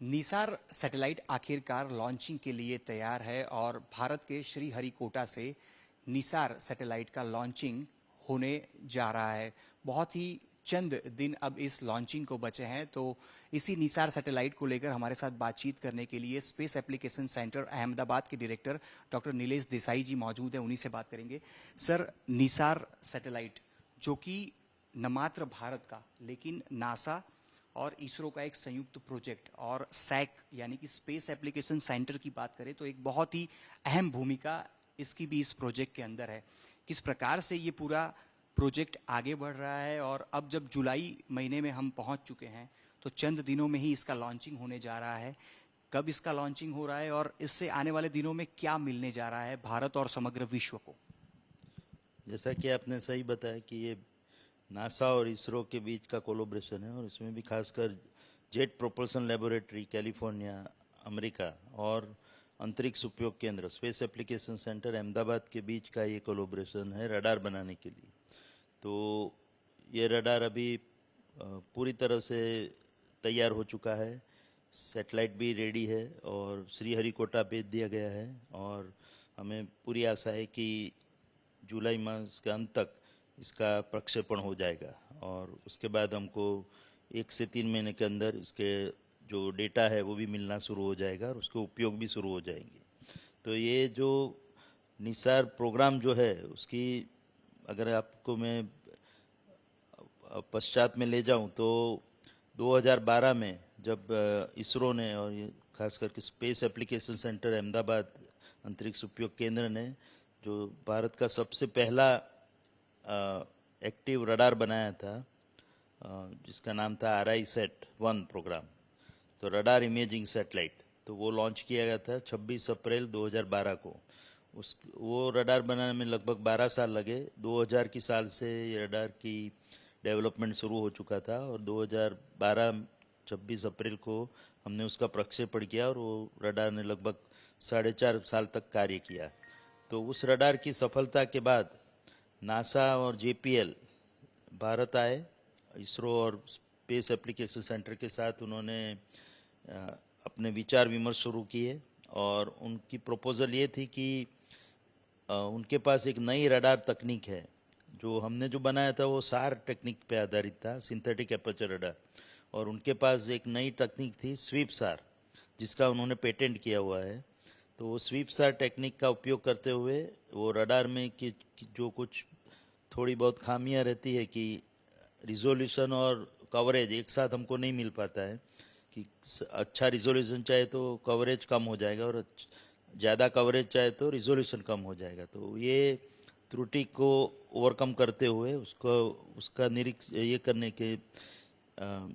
Nisar satellite आखिरकार launching के लिए तैयार है और भारत के श्रीहरिकोटा से निसार सैटेलाइट का लॉन्चिंग होने जा रहा है। बहुत ही चंद दिन अब इस लॉन्चिंग को बचे हैं, तो इसी निसार सैटेलाइट को लेकर हमारे साथ बातचीत करने के लिए स्पेस एप्लीकेशन सेंटर अहमदाबाद के डायरेक्टर डॉक्टर नीलेश देसाई जी मौजूद हैं। उन्हीं से बात करेंगे। सर, निसार सैटेलाइट जो कि न मात्र भारत का लेकिन नासा और इसरो का एक संयुक्त प्रोजेक्ट और सैक यानी कि स्पेस एप्लीकेशन सेंटर की बात करें तो एक बहुत ही अहम भूमिका इसकी भी इस प्रोजेक्ट के अंदर है। किस प्रकार से ये पूरा प्रोजेक्ट आगे बढ़ रहा है और अब जब जुलाई महीने में हम पहुंच चुके हैं तो चंद दिनों में ही इसका लॉन्चिंग होने जा रहा है। कब इसका लॉन्चिंग हो रहा है और इससे आने वाले दिनों में क्या मिलने जा रहा है भारत और समग्र विश्व को? जैसा कि आपने सही बताया कि ये नासा और इसरो के बीच का कोलैबोरेशन है और इसमें भी खासकर jet propulsion laboratory California America और अंतरिक्ष उपयोग केंद्र स्पेस एप्लीकेशन सेंटर अहमदाबाद के बीच का ये कोलैबोरेशन है रडार बनाने के लिए। तो ये रडार अभी पूरी तरह से तैयार हो चुका है, सैटेलाइट भी रेडी है और श्रीहरिकोटा भेज दिया गया है और हमें पूरी आशा है कि जुलाई मास के अंत तक इसका प्रक्षेपण हो जाएगा और उसके बाद हमको 1 से 3 महीने के अंदर इसके जो डेटा है वो भी मिलना शुरू हो जाएगा और उसके उपयोग भी शुरू हो जाएंगे। तो ये जो निसार प्रोग्राम जो है उसकी अगर आपको मैं पश्चात में ले जाऊं तो 2012 में जब इसरो ने और ये खास करके स्पेस एप्लीकेशन सेंटर अहमदाबाद अंतरिक्ष उपयोग केंद्र ने जो भारत का सबसे पहला एक्टिव रडार बनाया था जिसका नाम था RISAT-1 प्रोग्राम, तो रडार इमेजिंग सैटेलाइट, तो वो लॉन्च किया गया था 26 अप्रैल 2012 को। वो रडार बनाने में लगभग 12 साल लगे। 2000 की साल से ये रडार की डेवलपमेंट शुरू हो चुका था और 2012 26 अप्रैल को हमने उसका प्रक्षेपण किया और वो रडार ने लगभग 4.5 साल तक कार्य किया। तो उस रडार की सफलता के बाद नासा और JPL भारत आए, इसरो और स्पेस एप्लीकेशन सेंटर के साथ उन्होंने अपने विचार विमर्श शुरू किए और उनकी प्रपोजल ये थी कि उनके पास एक नई रडार तकनीक है। जो हमने जो बनाया था वो SAR टेक्निक पे आधारित था, सिंथेटिक एपर्चर रडार, और उनके पास एक नई तकनीक थी स्वीप SAR जिसका उन्होंने पेटेंट किया हुआ है। तो वो स्वीप SAR टेक्निक का उपयोग करते हुए वो रडार में कि जो कुछ थोड़ी बहुत खामियां रहती है कि रिजोल्यूशन और कवरेज एक साथ हमको नहीं मिल पाता है, कि अच्छा रिजोल्यूशन चाहे तो कवरेज कम हो जाएगा और ज़्यादा कवरेज चाहे तो रिजोल्यूशन कम हो जाएगा। तो ये त्रुटि को ओवरकम करते हुए उसका निरीक्षण ये करने के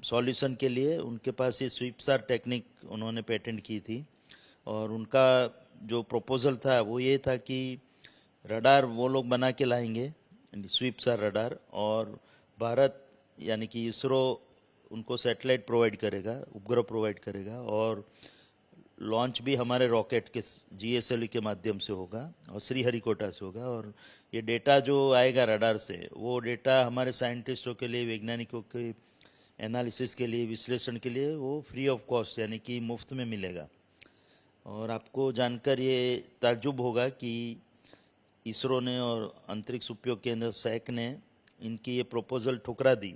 सॉल्यूशन के लिए उनके पास ये स्वीप SAR टेक्निक उन्होंने पेटेंट की थी और उनका जो प्रपोजल था वो ये था कि रडार वो लोग बना के लाएंगे स्वीप SAR रडार और भारत यानी कि इसरो उनको सैटेलाइट प्रोवाइड करेगा, उपग्रह प्रोवाइड करेगा और लॉन्च भी हमारे रॉकेट के GSLV के माध्यम से होगा और श्रीहरिकोटा से होगा। और ये डेटा जो आएगा रडार से वो डेटा हमारे साइंटिस्टों के लिए, वैज्ञानिकों के एनालिसिस के लिए, विश्लेषण के लिए वो फ्री ऑफ कॉस्ट यानी कि मुफ्त में मिलेगा। और आपको जानकर ये ताज्जुब होगा कि इसरो ने और अंतरिक्ष उपयोग केंद्र सैक ने इनकी ये प्रपोजल ठुकरा दी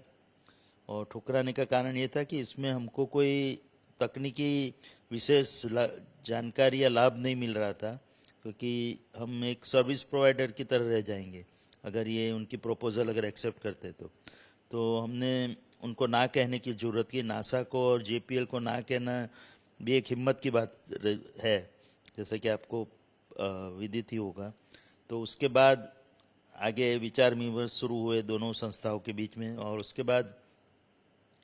और ठुकराने का कारण ये था कि इसमें हमको कोई तकनीकी विशेष जानकारी या लाभ नहीं मिल रहा था, क्योंकि हम एक सर्विस प्रोवाइडर की तरह रह जाएंगे अगर ये उनकी प्रपोजल अगर एक्सेप्ट करते तो हमने उनको ना कहने की ज़रूरत की। नासा को और JPL को ना कहना भी एक हिम्मत की बात है, जैसा कि आपको विदित ही होगा। तो उसके बाद आगे विचार विमर्श शुरू हुए दोनों संस्थाओं के बीच में और उसके बाद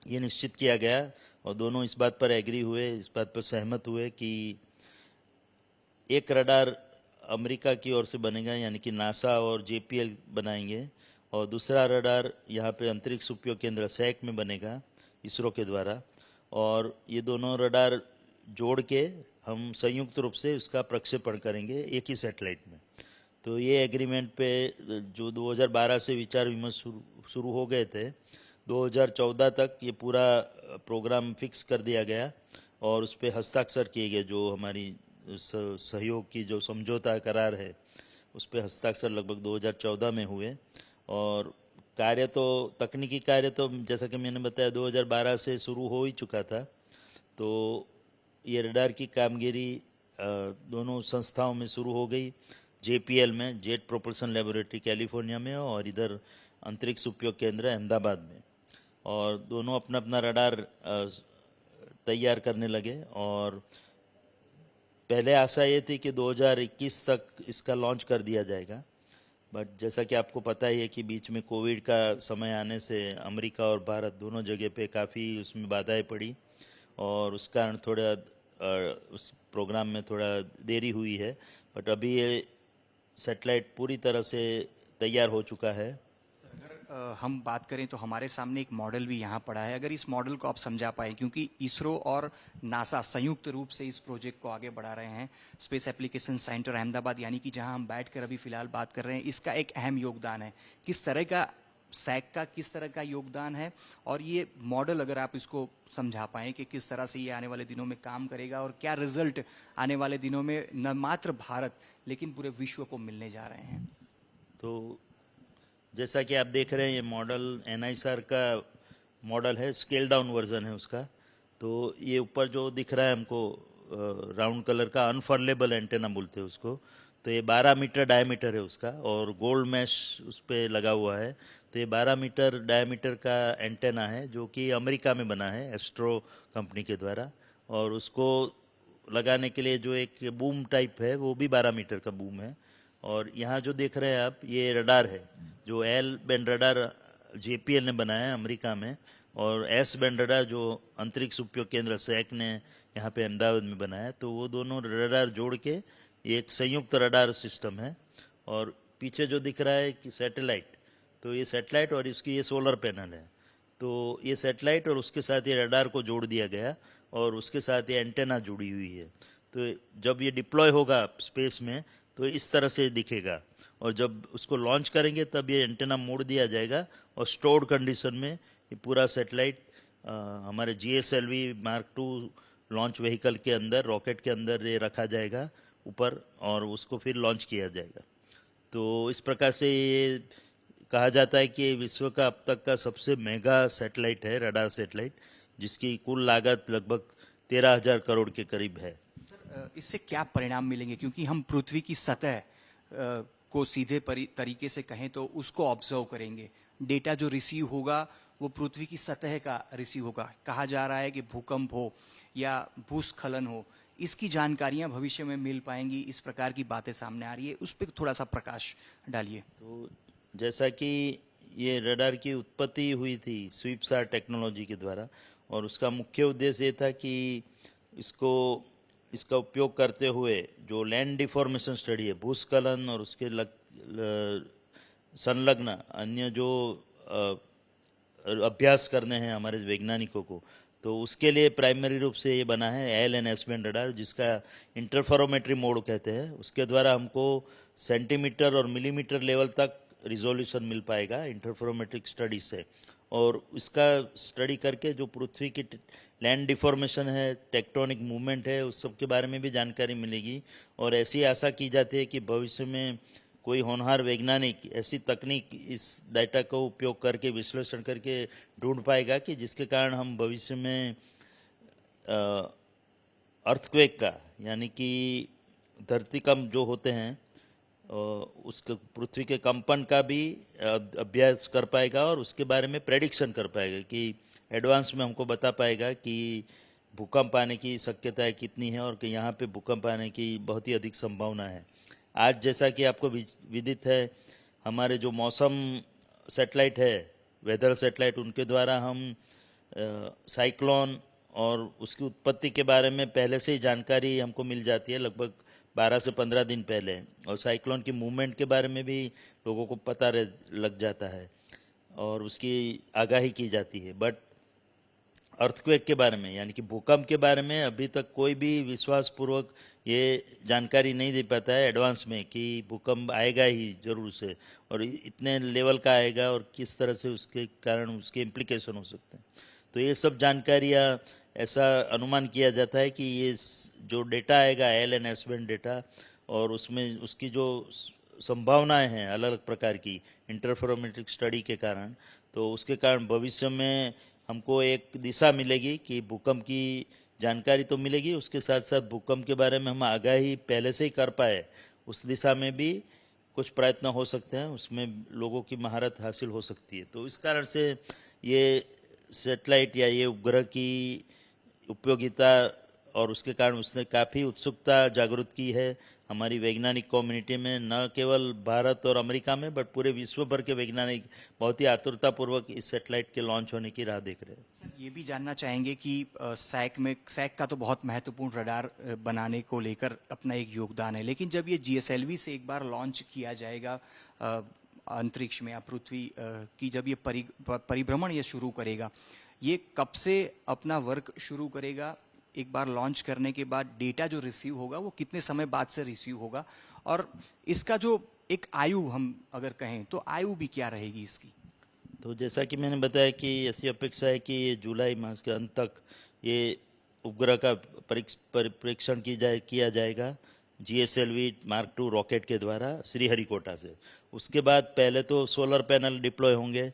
ये निश्चित किया गया और दोनों इस बात पर एग्री हुए, इस बात पर सहमत हुए कि एक रडार अमेरिका की ओर से बनेगा यानी कि नासा और JPL बनाएंगे और दूसरा रडार यहाँ पे अंतरिक्ष उपयोग केंद्र सैक में बनेगा इसरो के द्वारा, और ये दोनों रडार जोड़ के हम संयुक्त रूप से उसका प्रक्षेपण करेंगे एक ही सैटेलाइट में। तो ये एग्रीमेंट पे जो 2012 से विचार विमर्श शुरू हो गए थे, 2014 तक ये पूरा प्रोग्राम फिक्स कर दिया गया और उस पर हस्ताक्षर किए गए, जो हमारी सहयोग की जो समझौता करार है उस पर हस्ताक्षर लगभग 2014 में हुए। और कार्य तो तकनीकी कार्य तो जैसा कि मैंने बताया 2012 से शुरू हो ही चुका था। तो ये रडार की कामगिरी दोनों संस्थाओं में शुरू हो गई, JPL में, जेट प्रोपल्शन लेबोरेटरी कैलिफोर्निया में, और इधर अंतरिक्ष उपयोग केंद्र अहमदाबाद में। और दोनों अपना अपना रडार तैयार करने लगे। और पहले आशा ये थी कि 2021 तक इसका लॉन्च कर दिया जाएगा, बट जैसा कि आपको पता ही है कि बीच में कोविड का समय आने से अमेरिका और भारत दोनों जगह पे काफ़ी उसमें बाधाएं पड़ी, और उस कारण थोड़ा उस प्रोग्राम में थोड़ा देरी हुई है। बट अभी ये सैटेलाइट पूरी तरह से तैयार हो चुका है। अगर हम बात करें तो हमारे सामने एक मॉडल भी यहाँ पड़ा है, अगर इस मॉडल को आप समझा पाए, क्योंकि इसरो और नासा संयुक्त रूप से इस प्रोजेक्ट को आगे बढ़ा रहे हैं। स्पेस एप्लीकेशन सेंटर अहमदाबाद, यानी कि जहाँ हम बैठकर अभी फिलहाल बात कर रहे हैं, इसका एक अहम योगदान है। किस तरह का सैक का किस तरह का योगदान है, और ये मॉडल अगर आप इसको समझा पाएँ कि किस तरह से ये आने वाले दिनों में काम करेगा, और क्या रिजल्ट आने वाले दिनों में न मात्र भारत लेकिन पूरे विश्व को मिलने जा रहे हैं। तो जैसा कि आप देख रहे हैं, ये मॉडल NISR का मॉडल है, स्केल डाउन वर्जन है उसका। तो ये ऊपर जो दिख रहा है हमको राउंड कलर का, अनफर्लेबल एंटेना बोलते हैं उसको। तो ये 12 मीटर डायमीटर है उसका, और गोल्ड मैश उस पर लगा हुआ है। तो ये 12 मीटर डायमीटर का एंटेना है, जो कि अमेरिका में बना है एस्ट्रो कंपनी के द्वारा। और उसको लगाने के लिए जो एक बूम टाइप है, वो भी 12 मीटर का बूम है। और यहाँ जो देख रहे हैं आप, ये रडार है जो L बैंड रडार JPL ने बनाया है अमेरिका में, और S बैंड रडार जो अंतरिक्ष उपयोग केंद्र SAC ने यहाँ पे अहमदाबाद में बनाया है। तो वो दोनों रडार जोड़ के एक संयुक्त रडार सिस्टम है। और पीछे जो दिख रहा है कि सैटेलाइट, तो ये सैटेलाइट और इसकी ये सोलर पैनल है। तो ये सैटेलाइट और उसके साथ ये रडार को जोड़ दिया गया, और उसके साथ ये एंटेना जुड़ी हुई है। तो जब ये डिप्लॉय होगा स्पेस में तो इस तरह से दिखेगा, और जब उसको लॉन्च करेंगे तब ये एंटेना मोड़ दिया जाएगा, और स्टोर्ड कंडीशन में ये पूरा सैटेलाइट हमारे GSLV Mark II launch vehicle के अंदर, रॉकेट के अंदर ये रखा जाएगा ऊपर, और उसको फिर लॉन्च किया जाएगा। तो इस प्रकार से ये कहा जाता है कि विश्व का अब तक का सबसे महंगा सैटेलाइट है, रडार सैटेलाइट, जिसकी कुल लागत लगभग 13,000 करोड़ के करीब है। इससे क्या परिणाम मिलेंगे, क्योंकि हम पृथ्वी की सतह को सीधे तरीके से कहें तो उसको ऑब्जर्व करेंगे, डेटा जो रिसीव होगा वो पृथ्वी की सतह का रिसीव होगा। कहा जा रहा है कि भूकंप हो या भूस्खलन हो, इसकी जानकारियां भविष्य में मिल पाएंगी, इस प्रकार की बातें सामने आ रही है, उस पर थोड़ा सा प्रकाश डालिए। तो जैसा कि ये रडार की उत्पत्ति हुई थी स्वीपसार टेक्नोलॉजी के द्वारा, और उसका मुख्य उद्देश्य ये था कि इसका उपयोग करते हुए जो लैंड डिफॉर्मेशन स्टडी है, भूस्खलन और उसके संलग्न अन्य जो अभ्यास करने हैं हमारे वैज्ञानिकों को, तो उसके लिए प्राइमरी रूप से ये बना है L and S band radar, जिसका इंटरफेरोमेट्री मोड कहते हैं। उसके द्वारा हमको सेंटीमीटर और मिलीमीटर लेवल तक रिजोल्यूशन मिल पाएगा इंटरफेरोमेट्रिक स्टडी से। और इसका स्टडी करके जो पृथ्वी की लैंड डिफॉर्मेशन है, टेक्टोनिक मूवमेंट है, उस सब के बारे में भी जानकारी मिलेगी। और ऐसी आशा की जाती है कि भविष्य में कोई होनहार वैज्ञानिक ऐसी तकनीक इस डाटा को उपयोग करके, विश्लेषण करके ढूंढ पाएगा कि जिसके कारण हम भविष्य में अर्थक्वेक का, यानी कि धरतीकंप जो होते हैं उसके पृथ्वी के कंपन का भी अभ्यास कर पाएगा, और उसके बारे में प्रेडिक्शन कर पाएगा कि एडवांस में हमको बता पाएगा कि भूकंप आने की शक्यताएं कितनी है, और कि यहाँ पे भूकंप आने की बहुत ही अधिक संभावना है। आज जैसा कि आपको विदित है, हमारे जो मौसम सैटेलाइट है, वेदर सैटेलाइट, उनके द्वारा हम साइक्लोन और उसकी उत्पत्ति के बारे में पहले से ही जानकारी हमको मिल जाती है, लगभग 12 से 15 दिन पहले। और साइक्लोन की मूवमेंट के बारे में भी लोगों को पता लग जाता है और उसकी आगाही की जाती है। बट अर्थक्वेक के बारे में, यानी कि भूकंप के बारे में अभी तक कोई भी विश्वासपूर्वक ये जानकारी नहीं दे पाता है एडवांस में कि भूकंप आएगा ही जरूर से, और इतने लेवल का आएगा और किस तरह से उसके कारण उसके इम्प्लीकेशन हो सकते हैं। तो ये सब जानकारियाँ ऐसा अनुमान किया जाता है कि ये जो डेटा आएगा L and S band data, और उसमें उसकी जो संभावनाएं हैं अलग अलग प्रकार की इंटरफेरोमेट्रिक स्टडी के कारण, तो उसके कारण भविष्य में हमको एक दिशा मिलेगी कि भूकंप की जानकारी तो मिलेगी, उसके साथ साथ भूकंप के बारे में हम आगाही पहले से ही कर पाए, उस दिशा में भी कुछ प्रयत्न हो सकते हैं, उसमें लोगों की महारत हासिल हो सकती है। तो इस कारण से ये सैटेलाइट या ये उपग्रह की उपयोगिता और उसके कारण उसने काफ़ी उत्सुकता जागृत की है हमारी वैज्ञानिक कम्युनिटी में, न केवल भारत और अमेरिका में बट पूरे विश्व भर के वैज्ञानिक बहुत ही आतुरतापूर्वक इस सैटेलाइट के लॉन्च होने की राह देख रहे हैं। सर, ये भी जानना चाहेंगे कि सैक का तो बहुत महत्वपूर्ण रडार बनाने को लेकर अपना एक योगदान है, लेकिन जब ये जीएसएलवी से एक बार लॉन्च किया जाएगा अंतरिक्ष में या पृथ्वी की जब ये परिभ्रमण ये शुरू करेगा, ये कब से अपना वर्क शुरू करेगा? एक बार लॉन्च करने के बाद डेटा जो रिसीव होगा वो कितने समय बाद से रिसीव होगा, और इसका जो एक आयु हम अगर कहें तो आयु भी क्या रहेगी इसकी? तो जैसा कि मैंने बताया कि ऐसी अपेक्षा है कि ये जुलाई मास के अंत तक ये उपग्रह का परीक्षण किया जाएगा जीएसएलवी मार्क 2 रॉकेट के द्वारा श्रीहरिकोटा से। उसके बाद पहले तो सोलर पैनल डिप्लॉय होंगे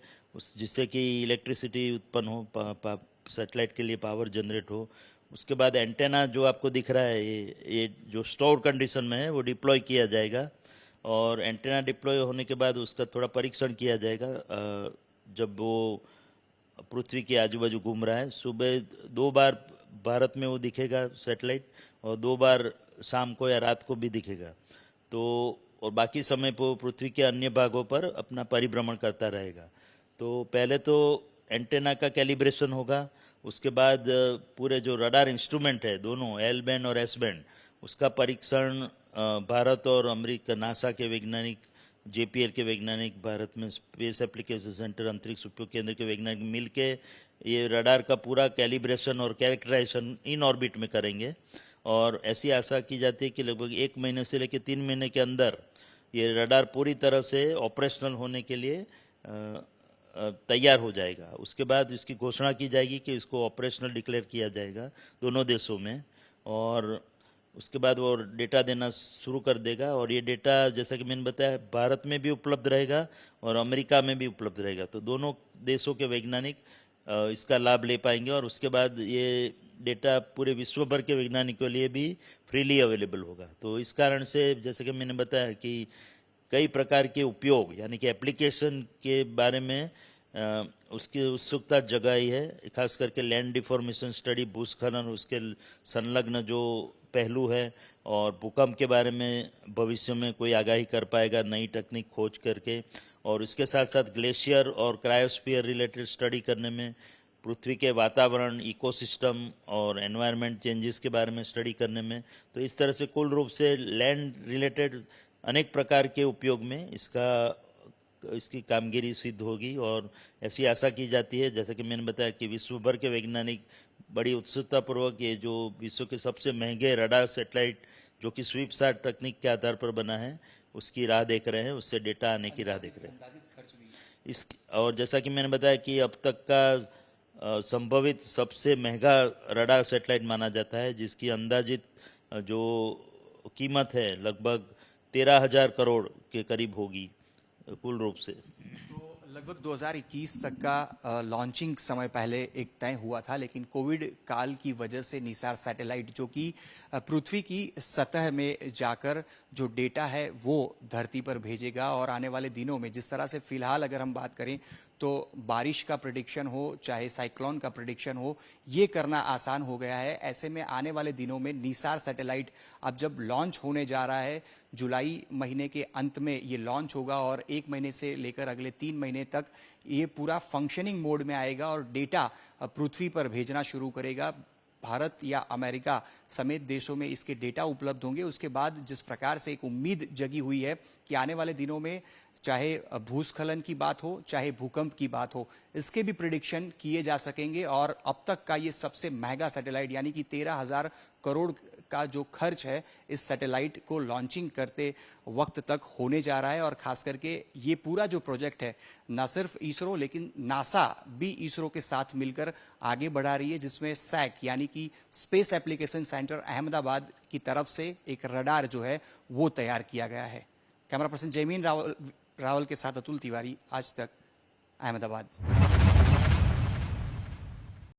जिससे कि इलेक्ट्रिसिटी उत्पन्न हो, सैटेलाइट के लिए पावर जनरेट हो। उसके बाद एंटेना जो आपको दिख रहा है ये जो स्टोर कंडीशन में है वो डिप्लॉय किया जाएगा, और एंटेना डिप्लॉय होने के बाद उसका थोड़ा परीक्षण किया जाएगा जब वो पृथ्वी के आजू बाजू घूम रहा है। सुबह 2 बार भारत में वो दिखेगा सैटेलाइट, और 2 बार शाम को या रात को भी दिखेगा। तो और बाकी समय पर पृथ्वी के अन्य भागों पर अपना परिभ्रमण करता रहेगा। तो पहले तो एंटेना का कैलिब्रेशन होगा, उसके बाद पूरे जो रडार इंस्ट्रूमेंट है दोनों एल बैंड और एस बैंड, उसका परीक्षण भारत और अमेरिका नासा के वैज्ञानिक, जेपीएल के वैज्ञानिक, भारत में स्पेस एप्लीकेशन सेंटर अंतरिक्ष उपयोग केंद्र के वैज्ञानिक मिलके ये रडार का पूरा कैलिब्रेशन और कैरेक्टराइजेशन इन ऑर्बिट में करेंगे। और ऐसी आशा की जाती है कि लगभग 1 महीने से लेकर 3 महीने के अंदर ये रडार पूरी तरह से ऑपरेशनल होने के लिए तैयार हो जाएगा। उसके बाद इसकी घोषणा की जाएगी कि इसको ऑपरेशनल डिक्लेयर किया जाएगा दोनों देशों में, और उसके बाद वो डेटा देना शुरू कर देगा। और ये डेटा जैसा कि मैंने बताया भारत में भी उपलब्ध रहेगा और अमेरिका में भी उपलब्ध रहेगा, तो दोनों देशों के वैज्ञानिक इसका लाभ ले पाएंगे। और उसके बाद ये डेटा पूरे विश्व भर के वैज्ञानिकों के लिए भी फ्रीली अवेलेबल होगा। तो इस कारण से जैसे कि मैंने बताया कि कई प्रकार के उपयोग यानी कि एप्लीकेशन के बारे में उसकी उत्सुकता जगाई है, खास करके लैंड डिफॉर्मेशन स्टडी, भूस्खलन, उसके संलग्न जो पहलू है, और भूकंप के बारे में भविष्य में कोई आगाही कर पाएगा नई तकनीक खोज करके, और इसके साथ साथ ग्लेशियर और क्रायोस्फीयर रिलेटेड स्टडी करने में, पृथ्वी के वातावरण, इकोसिस्टम और एनवायरनमेंट चेंजेस के बारे में स्टडी करने में। तो इस तरह से कुल रूप से लैंड रिलेटेड अनेक प्रकार के उपयोग में इसकी कामगिरी सिद्ध होगी। और ऐसी आशा की जाती है जैसा कि मैंने बताया कि विश्व भर के वैज्ञानिक बड़ी उत्सुकतापूर्वक ये जो विश्व के सबसे महंगे रडार सैटेलाइट जो कि स्वीपसैट तकनीक के आधार पर बना है उसकी राह देख रहे हैं, उससे डेटा आने की राह देख रहे हैं। और जैसा कि मैंने बताया कि अब तक का संभवित सबसे महंगा रडार सैटेलाइट माना जाता है, जिसकी अंदाजित जो कीमत है लगभग 13,000 करोड़ के करीब होगी कुल रूप से। तो लगभग 2021 तक का लॉन्चिंग समय पहले एक तय हुआ था, लेकिन कोविड काल की वजह से निसार सैटेलाइट जो कि पृथ्वी की सतह में जाकर जो डेटा है वो धरती पर भेजेगा, और आने वाले दिनों में जिस तरह से फिलहाल अगर हम बात करें तो बारिश का प्रेडिक्शन हो चाहे साइक्लोन का प्रेडिक्शन हो, ये करना आसान हो गया है। ऐसे में आने वाले दिनों में निसार सैटेलाइट अब जब लॉन्च होने जा रहा है, जुलाई महीने के अंत में ये लॉन्च होगा और 1 महीने से लेकर अगले 3 महीने तक ये पूरा फंक्शनिंग मोड में आएगा और डेटा पृथ्वी पर भेजना शुरू करेगा। भारत या अमेरिका समेत देशों में इसके डेटा उपलब्ध होंगे। उसके बाद जिस प्रकार से एक उम्मीद जगी हुई है कि आने वाले दिनों में चाहे भूस्खलन की बात हो चाहे भूकंप की बात हो, इसके भी प्रिडिक्शन किए जा सकेंगे। और अब तक का ये सबसे महंगा सैटेलाइट यानी कि 13,000 करोड़ का जो खर्च है इस सैटेलाइट को लॉन्चिंग करते वक्त तक होने जा रहा है। और खास करके ये पूरा जो प्रोजेक्ट है ना सिर्फ इसरो लेकिन नासा भी इसरो के साथ मिलकर आगे बढ़ा रही है, जिसमें सैक यानी कि स्पेस एप्लीकेशन सेंटर अहमदाबाद की तरफ से एक रडार जो है वो तैयार किया गया है। कैमरा पर्सन जयमीन रावल के साथ अतुल तिवारी, आज तक, अहमदाबाद।